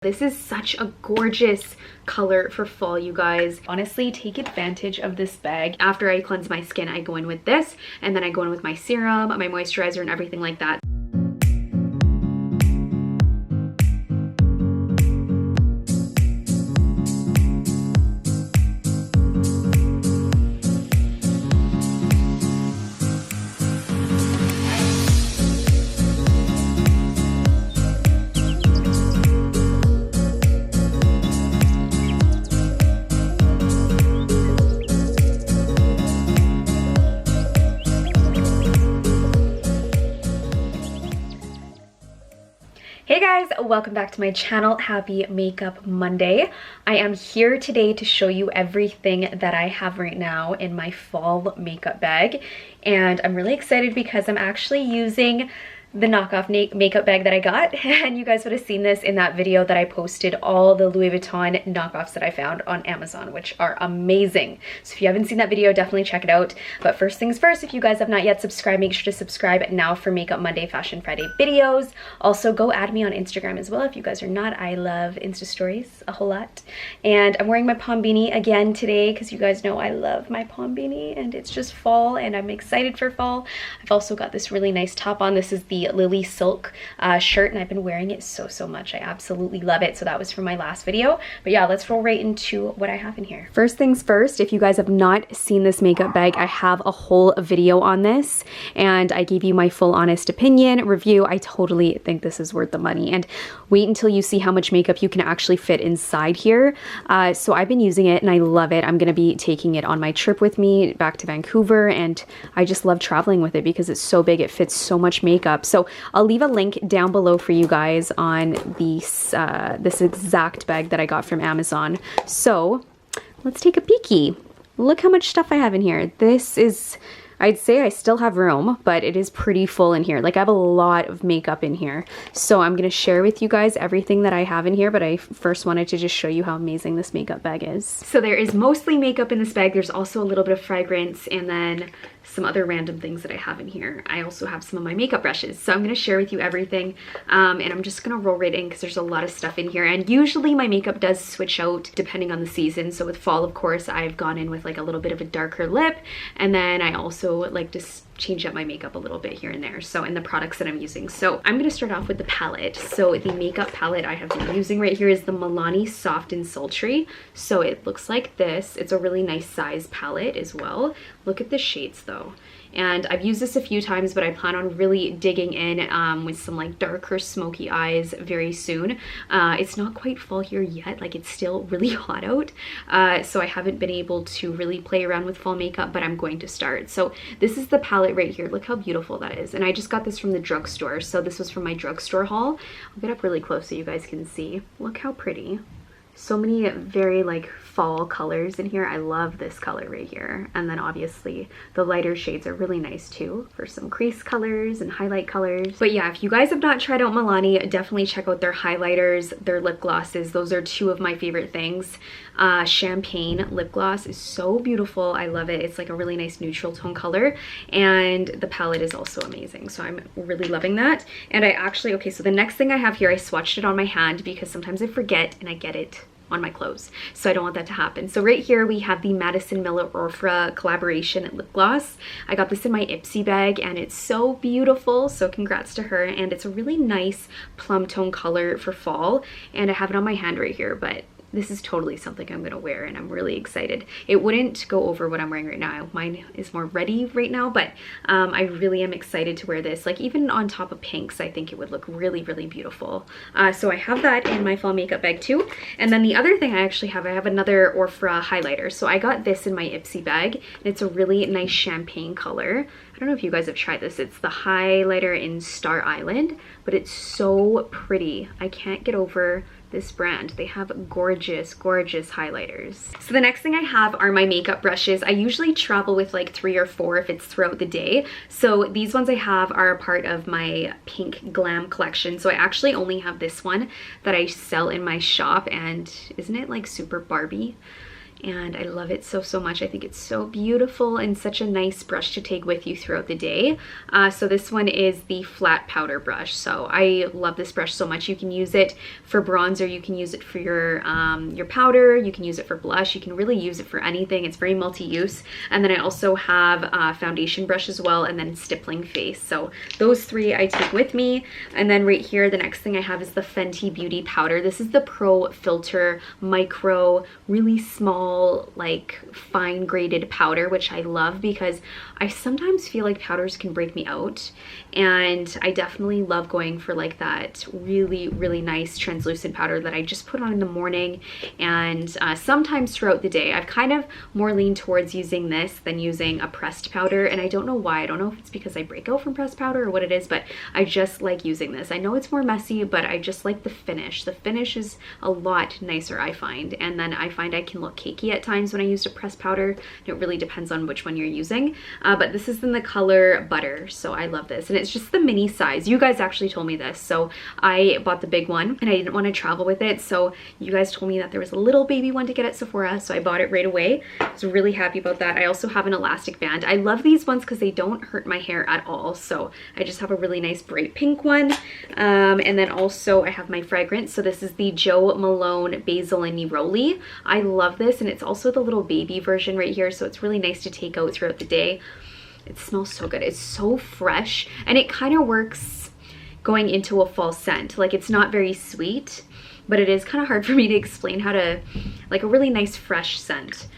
This is such a gorgeous color for fall, you guys. Honestly, take advantage of this bag. After I cleanse my skin, I go in with this, and then I go in with my serum, my moisturizer, and everything like that. Hey guys, welcome back to my channel. Happy Makeup Monday. I am here today to show you everything that I have right now in my fall makeup bag. And I'm really excited because I'm actually using the knockoff makeup bag that I got, and you guys would have seen this in that video that I posted, all the Louis Vuitton knockoffs that I found on Amazon, which are amazing. So if you haven't seen that video, definitely check it out. But first things first, if you guys have not yet subscribed, make sure to subscribe now for Makeup Monday, Fashion Friday videos. Also go add me on Instagram as well if you guys are not. I love Insta stories a whole lot. And I'm wearing my pom beanie again today because you guys know I love my pom beanie, and it's just fall and I'm excited for fall. I've also got this really nice top on. This is the Lily Silk shirt, and I've been wearing it so much. I absolutely love it. So that was from my last video. But yeah, let's roll right into what I have in here. First things first, if you guys have not seen this makeup bag, I have a whole video on this and I gave you my full honest opinion review. I totally think this is worth the money, and wait until you see how much makeup you can actually fit inside here. So I've been using it and I love it. I'm gonna be taking it on my trip with me back to Vancouver, and I just love traveling with it because it's so big. It fits so much makeup. So I'll leave a link down below for you guys on this exact bag that I got from Amazon. So let's take a peeky. Look how much stuff I have in here. This is, I'd say I still have room, but it is pretty full in here. Like, I have a lot of makeup in here. So I'm gonna share with you guys everything that I have in here, but I first wanted to just show you how amazing this makeup bag is. So there is mostly makeup in this bag. There's also a little bit of fragrance and then some other random things that I have in here. I also have some of my makeup brushes. So I'm gonna share with you everything, and I'm just gonna roll right in because there's a lot of stuff in here. And usually my makeup does switch out depending on the season. So with fall, of course, I've gone in with like a little bit of a darker lip, and then I also like to change up my makeup a little bit here and there, so in the products that I'm using. So I'm gonna start off with the palette. So the makeup palette I have been using right here is the Milani Soft and Sultry. So it looks like this. It's a really nice size palette as well. Look at the shades though. And I've used this a few times, but I plan on really digging in with some like darker smoky eyes very soon. It's not quite fall here yet, like it's still really hot out. So I haven't been able to really play around with fall makeup, but I'm going to start. So this is the palette right here. Look how beautiful that is. And I just got this from the drugstore. So this was from my drugstore haul. I'll get up really close so you guys can see. Look how pretty. So many very like fall colors in here. I love this color right here. And then obviously the lighter shades are really nice too for some crease colors and highlight colors. But yeah, if you guys have not tried out Milani, definitely check out their highlighters, their lip glosses. Those are two of my favorite things. Champagne lip gloss is so beautiful. I love it. It's like a really nice neutral tone color, and the palette is also amazing. So I'm really loving that. And I actually, okay, so the next thing I have here, I swatched it on my hand because sometimes I forget and I get it on my clothes, so I don't want that to happen. So right here we have the Madison Miller Orfra collaboration lip gloss. I got this in my Ipsy bag and it's so beautiful, so congrats to her. And it's a really nice plum tone color for fall, and I have it on my hand right here, but this is totally something I'm gonna wear and I'm really excited. It wouldn't go over what I'm wearing right now. Mine is more ready right now, but I really am excited to wear this. Like even on top of pinks, I think it would look really beautiful. So I have that in my fall makeup bag too. And then the other thing I have another Orfra highlighter. So I got this in my Ipsy bag, and it's a really nice champagne color. I don't know if you guys have tried this. It's the highlighter in Star Island, but it's so pretty. I can't get over this brand. They have gorgeous highlighters. So the next thing I have are my makeup brushes. I usually travel with like 3 or 4 if it's throughout the day. So these ones I have are a part of my pink glam collection. So I actually only have this one that I sell in my shop, and isn't it like super Barbie? and I love it so, so much. I think it's so beautiful and such a nice brush to take with you throughout the day. So this one is the flat powder brush. So I love this brush so much. You can use it for bronzer, you can use it for your powder, you can use it for blush, you can really use it for anything. It's very multi-use. And then I also have a foundation brush as well, and then stippling face. So those three I take with me. And then right here, the next thing I have is the Fenty Beauty powder. This is the Pro Filter Micro, really small, like fine graded powder, which I love because I sometimes feel like powders can break me out, and I definitely love going for like that really, really nice translucent powder that I just put on in the morning and sometimes throughout the day. I've kind of more leaned towards using this than using a pressed powder, and I don't know why. I don't know if it's because I break out from pressed powder or what it is, but I just like using this. I know it's more messy, but I just like the finish. The finish is a lot nicer, I find, and then I find I can look cakey at times when I used a pressed powder. It really depends on which one you're using, but this is in the color Butter, so I love this, and it's just the mini size. You guys actually told me this, so I bought the big one, and I didn't want to travel with it, so you guys told me that there was a little baby one to get at Sephora, so I bought it right away. I was really happy about that. I also have an elastic band. I love these ones because they don't hurt my hair at all, so I just have a really nice bright pink one, and then also I have my fragrance. So this is the Jo Malone Basil and Neroli. I love this, and it's also the little baby version right here, so it's really nice to take out throughout the day. It smells so good. It's so fresh, and it kind of works going into a fall scent. Like, it's not very sweet, but it is kind of hard for me to explain how to, like, a really nice fresh scent.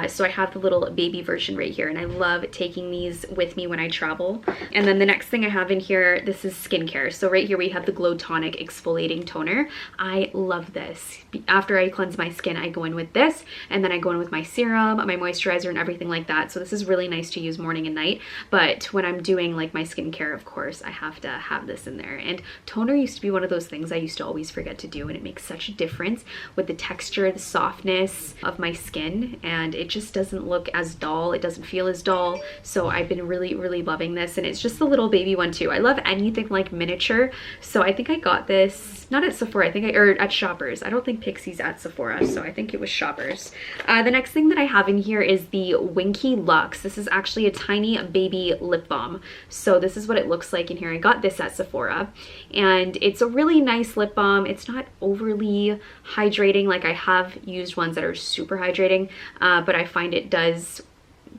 So I have the little baby version right here, and I love taking these with me when I travel. And then the next thing I have in here, this is skincare. So right here we have the Glow Tonic Exfoliating Toner. I love this. After I cleanse my skin, I go in with this, and then I go in with my serum, my moisturizer, and everything like that. So this is really nice to use morning and night. But when I'm doing like my skincare, of course, I have to have this in there. And toner used to be one of those things I used to always forget to do, and it makes such a difference with the texture, the softness of my skin, and it just doesn't look as dull. It doesn't feel as dull. So I've been really, really loving this, and it's just the little baby one too. I love anything like miniature, so I think I got this not at Sephora, I think or at Shoppers. I don't think Pixie's at Sephora, so I think it was Shoppers. The next thing that I have in here is the Winky Luxe. This is actually a tiny baby lip balm. So this is what it looks like in here. I got this at Sephora, and it's a really nice lip balm. It's not overly hydrating. Like, I have used ones that are super hydrating, but I find it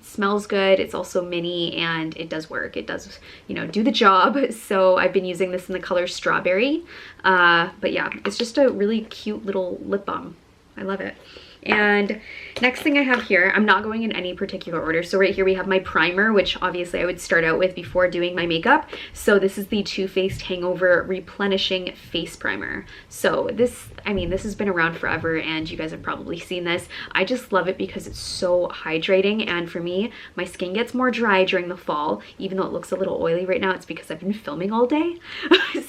smells good. It's also mini, and it does work. It does, you know, do the job. So I've been using this in the color Strawberry. But yeah, it's just a really cute little lip balm. I love it. And next thing I have here, I'm not going in any particular order. So right here we have my primer, which obviously I would start out with before doing my makeup. So this is the Too Faced Hangover Replenishing Face Primer. So this, I mean, this has been around forever, and you guys have probably seen this. I just love it because it's so hydrating, and for me, my skin gets more dry during the fall. Even though it looks a little oily right now, it's because I've been filming all day.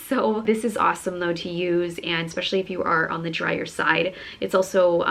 So this is awesome though to use, and especially if you are on the drier side. It's also,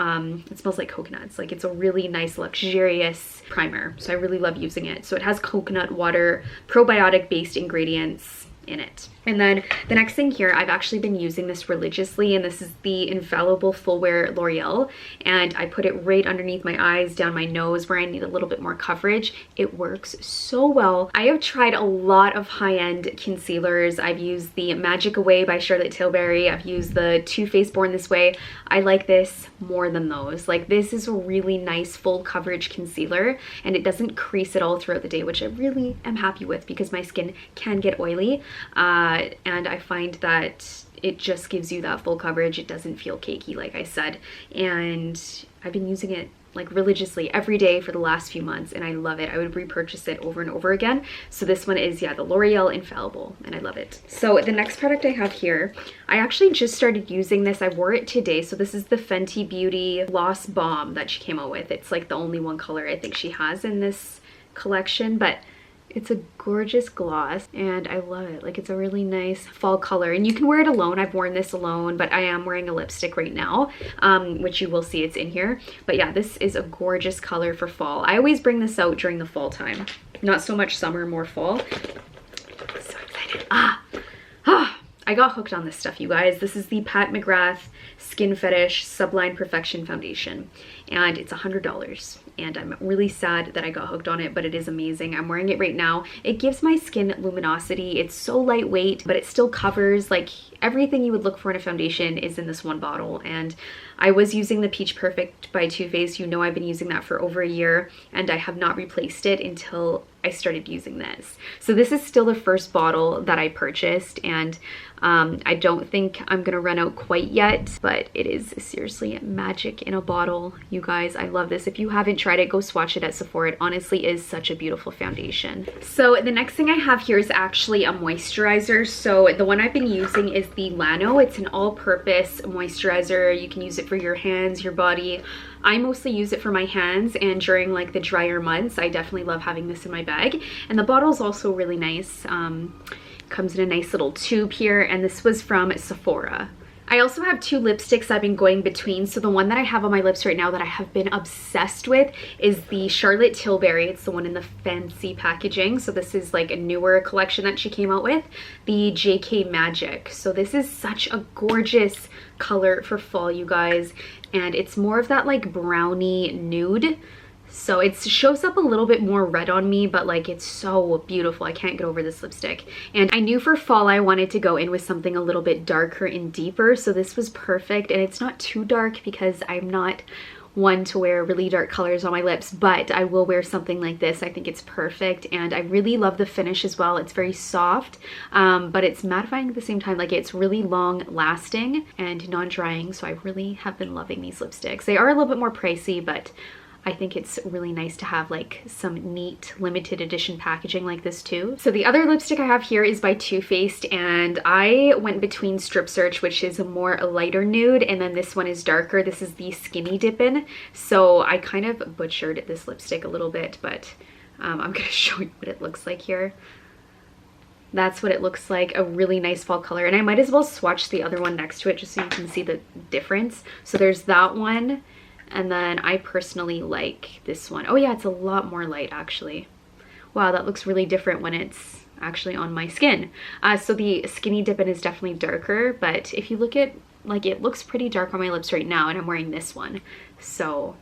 it smells like coconuts. Like, it's a really nice, luxurious primer. So I really love using it. So it has coconut water, probiotic based ingredients in it. And then the next thing here, I've actually been using this religiously, and this is the Infallible Full Wear L'Oreal, and I put it right underneath my eyes, down my nose where I need a little bit more coverage. It works so well. I have tried a lot of high-end concealers. I've used the Magic Away by Charlotte Tilbury. I've used the Too Faced Born This Way. I like this more than those. Like, this is a really nice full coverage concealer, and it doesn't crease at all throughout the day, which I really am happy with because my skin can get oily. And I find that it just gives you that full coverage. It doesn't feel cakey, like I said, and I've been using it like religiously every day for the last few months, and I love it. I would repurchase it over and over again. So this one is, yeah, the L'Oreal Infallible, and I love it. So the next product I have here, I actually just started using this. I wore it today. So this is the Fenty Beauty Gloss Bomb that she came out with. It's like the only one color I think she has in this collection, but it's a gorgeous gloss, and I love it. Like, it's a really nice fall color, and you can wear it alone. I've worn this alone, but I am wearing a lipstick right now, which you will see it's in here. But yeah, this is a gorgeous color for fall. I always bring this out during the fall time. Not so much summer, more fall. So excited. I got hooked on this stuff, you guys. This is the Pat McGrath Skin Fetish Sublime Perfection Foundation, and it's $100. And I'm really sad that I got hooked on it, but it is amazing. I'm wearing it right now. It gives my skin luminosity. It's so lightweight, but it still covers like everything you would look for in a foundation is in this one bottle. And I was using the Peach Perfect by Too Faced. You know, I've been using that for over a year, and I have not replaced it until I started using this. So this is still the first bottle that I purchased, and I don't think I'm gonna run out quite yet, but it is seriously magic in a bottle, you guys. I love this. If you haven't tried it, go swatch it at Sephora. It honestly is such a beautiful foundation. So the next thing I have here is actually a moisturizer. So the one I've been using is the Lano. It's an all-purpose moisturizer. You can use it for your hands, your body. I mostly use it for my hands, and during like the drier months, I definitely love having this in my bag. And the bottle is also really nice. Comes in a nice little tube here, and this was from Sephora. I also have two lipsticks I've been going between. So the one that I have on my lips right now that I have been obsessed with is the Charlotte Tilbury. It's the one in the fancy packaging. So this is like a newer collection that she came out with, the JK Magic. So this is such a gorgeous color for fall, you guys. And it's more of that like brownie nude. So it shows up a little bit more red on me, but like it's so beautiful. I can't get over this lipstick. And I knew for fall I wanted to go in with something a little bit darker and deeper. So this was perfect, and it's not too dark because I'm not one to wear really dark colors on my lips, but I will wear something like this. I think it's perfect, and I really love the finish as well. It's very soft, but it's mattifying at the same time. Like it's really long lasting and non-drying, so I really have been loving these lipsticks. They are a little bit more pricey, but I think it's really nice to have like some neat limited edition packaging like this too. So the other lipstick I have here is by Too Faced, and I went between Strip Search, which is a more lighter nude, and then this one is darker. This is the Skinny Dippin'. So I kind of butchered this lipstick a little bit, but I'm gonna show you what it looks like here. That's what it looks like, a really nice fall color. And I might as well swatch the other one next to it just so you can see the difference. So there's that one. And then I personally like this one. Oh yeah, it's a lot more light actually. Wow, that looks really different when it's actually on my skin. So the Skinny Dippin' is definitely darker, but if you look at, like, it looks pretty dark on my lips right now, and I'm wearing this one. So,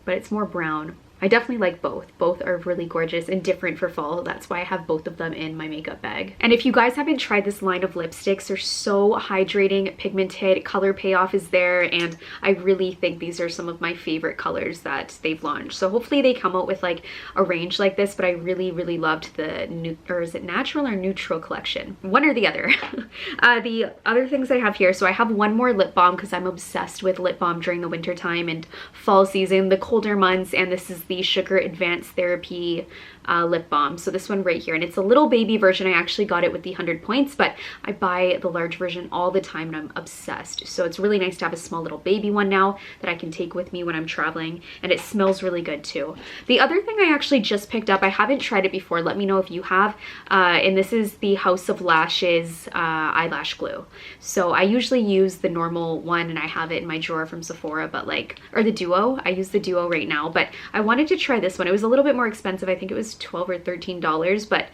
but it's more brown. I definitely like both. Both are really gorgeous and different for fall. That's why I have both of them in my makeup bag. And if you guys haven't tried this line of lipsticks, they're so hydrating, pigmented, color payoff is there, and I really think these are some of my favorite colors that they've launched. So hopefully they come out with like a range like this, but I really, really loved the new, or is it natural or neutral collection? One or the other. The other things I have here, so I have one more lip balm because I'm obsessed with lip balm during the winter time and fall season, the colder months, and this is the Sugar Advanced Therapy lip balm. So this one right here, and it's a little baby version. I actually got it with the 100 points, but I buy the large version all the time and I'm obsessed. So it's really nice to have a small little baby one now that I can take with me when I'm traveling, and it smells really good too. The other thing I actually just picked up, I haven't tried it before, let me know if you have, and this is the House of Lashes eyelash glue. So I usually use the normal one, and I have it in my drawer from Sephora, but like, or the Duo. I use the Duo right now, but I wanted to try this one. It was a little bit more expensive. I think it was $12 or $13, but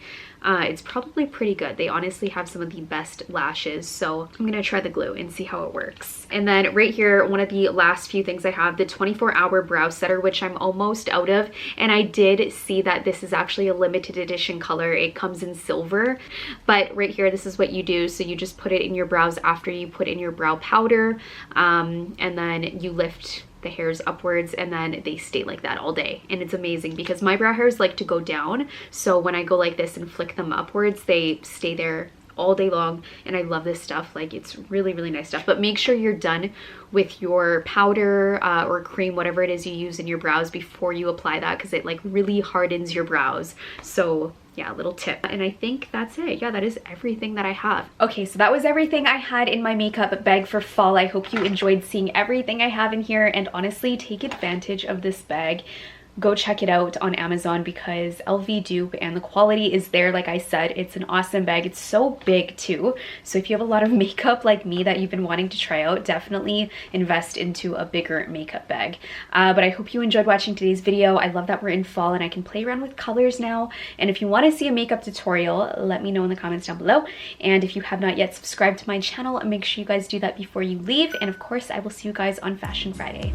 it's probably pretty good. They honestly have some of the best lashes, so I'm gonna try the glue and see how it works. And then right here, one of the last few things I have, the 24-hour brow setter, which I'm almost out of, and I did see that this is actually a limited edition color. It comes in silver, but right here, this is what you do. So you just put it in your brows after you put in your brow powder, and then you lift the hairs upwards, and then they stay like that all day. And it's amazing because my brow hairs like to go down, so when I go like this and flick them upwards, they stay there all day long, and I love this stuff. Like, it's really, really nice stuff. But make sure you're done with your powder or cream, whatever it is you use in your brows, before you apply that, because it like really hardens your brows. So yeah, a little tip. And I think that's it. Yeah, that is everything that I have. Okay, so that was everything I had in my makeup bag for fall. I hope you enjoyed seeing everything I have in here, and honestly, take advantage of this bag. go check it out on Amazon because LV dupe and the quality is there. Like I said, it's an awesome bag. It's so big too. So if you have a lot of makeup like me that you've been wanting to try out, definitely invest into a bigger makeup bag. But I hope you enjoyed watching today's video. I love that we're in fall and I can play around with colors now. And if you want to see a makeup tutorial, let me know in the comments down below. And if you have not yet subscribed to my channel, make sure you guys do that before you leave. And of course, I will see you guys on Fashion Friday.